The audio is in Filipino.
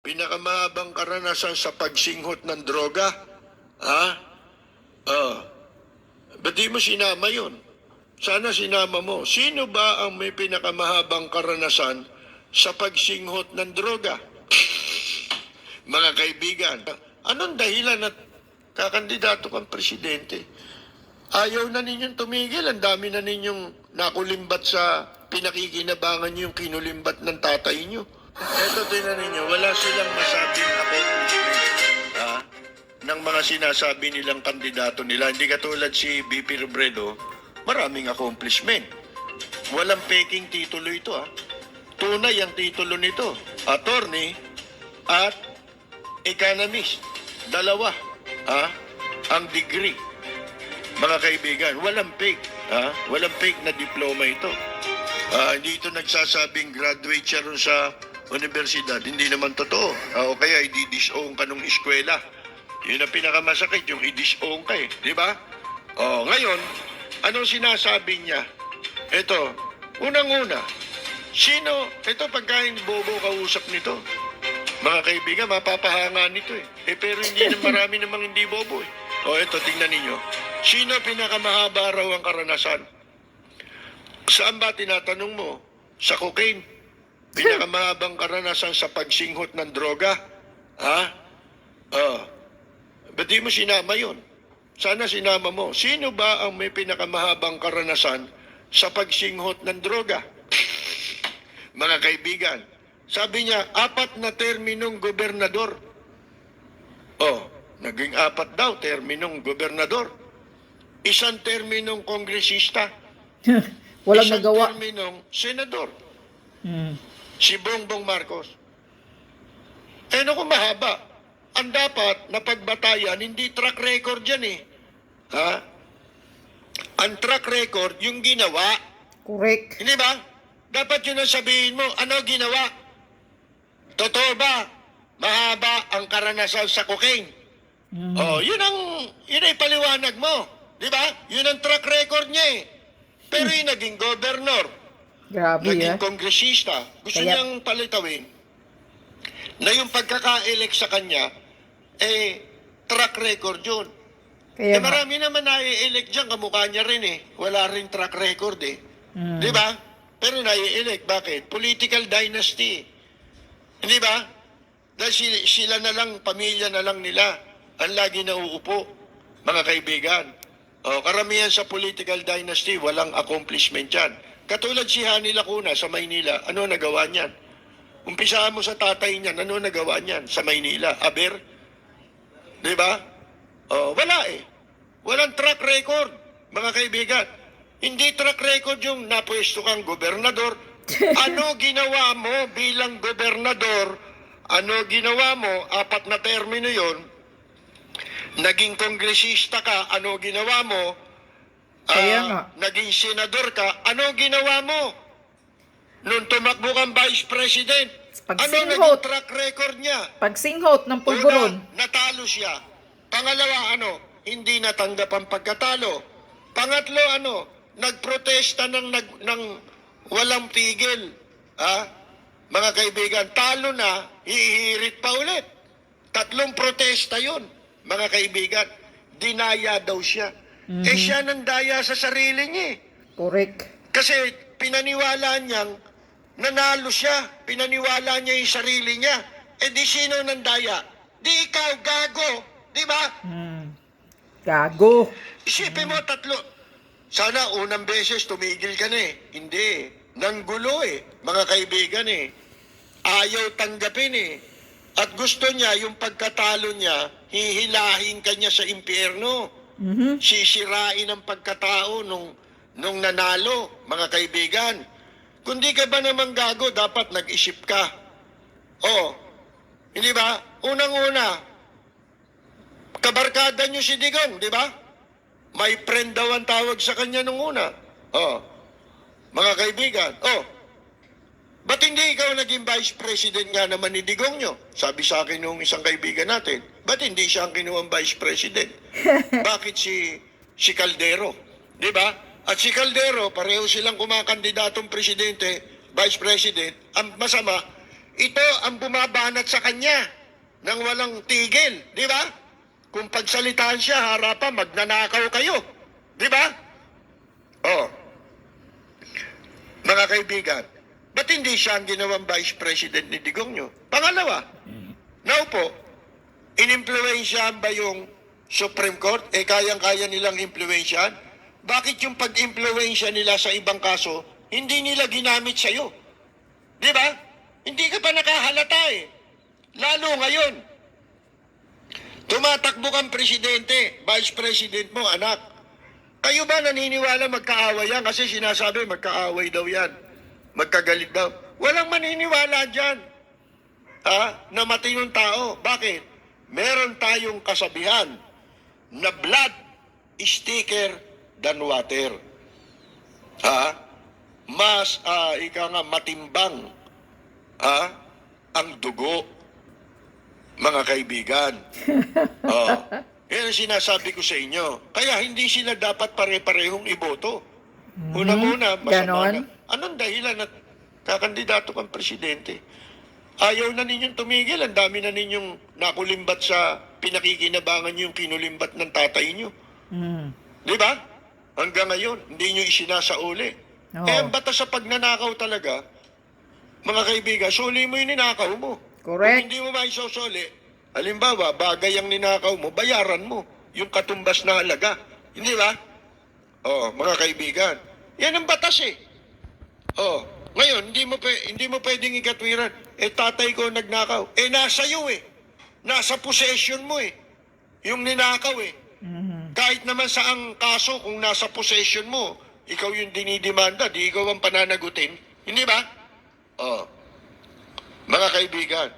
Pinakamahabang karanasan sa pagsinghot ng droga? Ha? Oh. Ba't di mo sinama yun? Sana sinama mo. Sino ba ang may pinakamahabang karanasan sa pagsinghot ng droga? Mga kaibigan, anong dahilan at kakandidato kang presidente? Ayaw na ninyong tumigil. Ang dami na ninyong nakulimbat sa pinakikinabangan yung kinulimbat ng tatay nyo. Eto, tinan ninyo, wala silang masabing accomplishment ng mga sinasabi nilang kandidato nila. Hindi katulad si BP Robredo, maraming accomplishment. Walang peking titulo ito. Tunay ang titulo nito. Attorney at economist. Dalawa ang degree. Mga kaibigan, walang fake. Walang fake na diploma ito. Hindi ito nagsasabing graduate siya ron sa universidad. Hindi naman totoo. O kaya i-disown ka nung eskwela. Yun ang pinakamasakit, yung i-disown ka di ba? Ngayon, anong sinasabi niya? Ito, unang-una, sino, ito pagkain bobo kausap nito. Mga kaibigan, mapapahanga nito pero hindi na marami namang hindi bobo ito, tingnan ninyo. Sino pinakamahaba raw ang karanasan? Saan ba tinatanong mo? Sa cocaine? Pinakamahabang karanasan sa pagsinghot ng droga? Ba't di mo sinama yun? Sana sinama mo. Sino ba ang may pinakamahabang karanasan sa pagsinghot ng droga? Mga kaibigan, sabi niya, 4 na terminong gobernador. Naging 4 daw, terminong gobernador. 1 terminong kongresista. Walang nagawa. 1 terminong senador. Si Bongbong Marcos. Naku, mahaba. Ang dapat na pagbatayan, hindi track record yan Ang track record, yung ginawa. Correct. Hindi ba? Dapat yun ang sabihin mo, ano ginawa? Totoo ba? Mahaba ang karanasan sa cocaine. Yun ay paliwanag mo. Di ba? Yun ang track record niya Pero yung naging governor, Grabe naging kongresista, gusto niyang palitawin na yung pagkaka-elect sa kanya, track record yun. Marami naman na-elect dyan, kamukha niya rin Wala rin track record Di ba? Pero na-elect, bakit? Political dynasty. Hindi ba? Dahil sila na lang, pamilya na lang nila, ang lagi nauupo, mga kaibigan. Karamihan sa political dynasty, walang accomplishment yan. Katulad si Hani Lacuna sa Maynila, ano nagawa niyan? Umpisaan mo sa tatay niyan, ano nagawa niyan sa Maynila? Aber? Di ba? Wala Walang track record, mga kaibigan. Hindi track record yung napwesto kang gobernador. Ano ginawa mo bilang gobernador? Ano ginawa mo? 4 na termino yon. Naging kongresista ka, ano ginawa mo? Naging senador ka, ano ginawa mo? Nung tumakbo kang vice president, ano naging track record niya? Pagsinghot ng pulburon. Natalo siya. Pangalawa, hindi natanggap ang pagkatalo. Pangatlo, nagprotesta ng walang tigil. Mga kaibigan, talo na, hihirit pa ulit. 3 protesta yon, mga kaibigan. Dinaya daw siya. Siya nang daya sa sarili niya. Correct. Kasi pinaniwala niyang nanalo siya. Pinaniwala niya yung sarili niya. Di sino nang daya? Di ikaw, gago. Di ba? Gago. Isipin mo, 3. Sana unang beses tumigil ka na Hindi. Nanggulo mga kaibigan Ayaw tanggapin At gusto niya, yung pagkatalo niya, hihilahin ka niya sa impyerno. Sisirain ang pagkatao nung nanalo, mga kaibigan. Kundi ka ba naman gago, dapat nag-isip ka. Hindi ba? Unang-una, kabarkada niyo si Digong, di ba? My friend daw ang tawag sa kanya nung una. Mga kaibigan, ba't hindi ikaw naging vice president nga naman ni Digong nyo? Sabi sa akin nung isang kaibigan natin, ba't hindi siya ang kinuwang vice president? Bakit si Caldero? Di ba? At si Caldero, pareho silang kumakandidatong presidente, vice president. Ang masama, ito ang bumabanat sa kanya nang walang tigil, di ba? Kung pagsalitaan siya, harapan, magnanakaw kayo. Di ba? Oh. Mga kaibigan, ba't hindi siya ang ginawang Vice President ni Digong nyo? Pangalawa, now po, inimpluwensyahan ba yung Supreme Court? Kayang-kaya nilang impluwensyahan? Bakit yung pag-impluwensya nila sa ibang kaso, hindi nila ginamit sa'yo? Di ba? Hindi ka pa nakahalata eh. Lalo ngayon, tumatakbo kang presidente, vice president mo, anak. Kayo ba naniniwala magkaaway yan? Kasi sinasabi magkaaway daw yan. Magkagalit daw. Walang maniniwala dyan. Na matinong tao. Bakit? Meron tayong kasabihan na blood is thicker than water. Mas, matimbang ang dugo, mga kaibigan. Yan ang sinasabi ko sa inyo. Kaya hindi sila dapat pare-parehong iboto. Una-muna, masama Ganon? na. Anong dahilan na kakandidato kang presidente? Ayaw na ninyong tumigil. Ang dami na ninyong nakulimbat sa pinakikinabangan yung kinulimbat ng tatay nyo. Di ba? Hanggang ngayon, hindi nyo isinasauli. Oo. Kaya ang batas sa pagnanakaw talaga, mga kaibigan, suli mo yung ninakaw mo. Correct. Kung hindi mo maisosoli, halimbawa, bagay ang ninakaw mo, bayaran mo yung katumbas na halaga. Hindi ba? Mga kaibigan. Yan ang batas eh. Ngayon, hindi mo pwedeng ikatwiran. Tatay ko nagnakaw. Nasa iyo eh. Nasa possession mo eh. Yung ninakaw eh. Kahit naman saang kaso, kung nasa possession mo, ikaw yung dinidemanda, di ikaw ang pananagutin. Hindi ba? Mga kaibigan,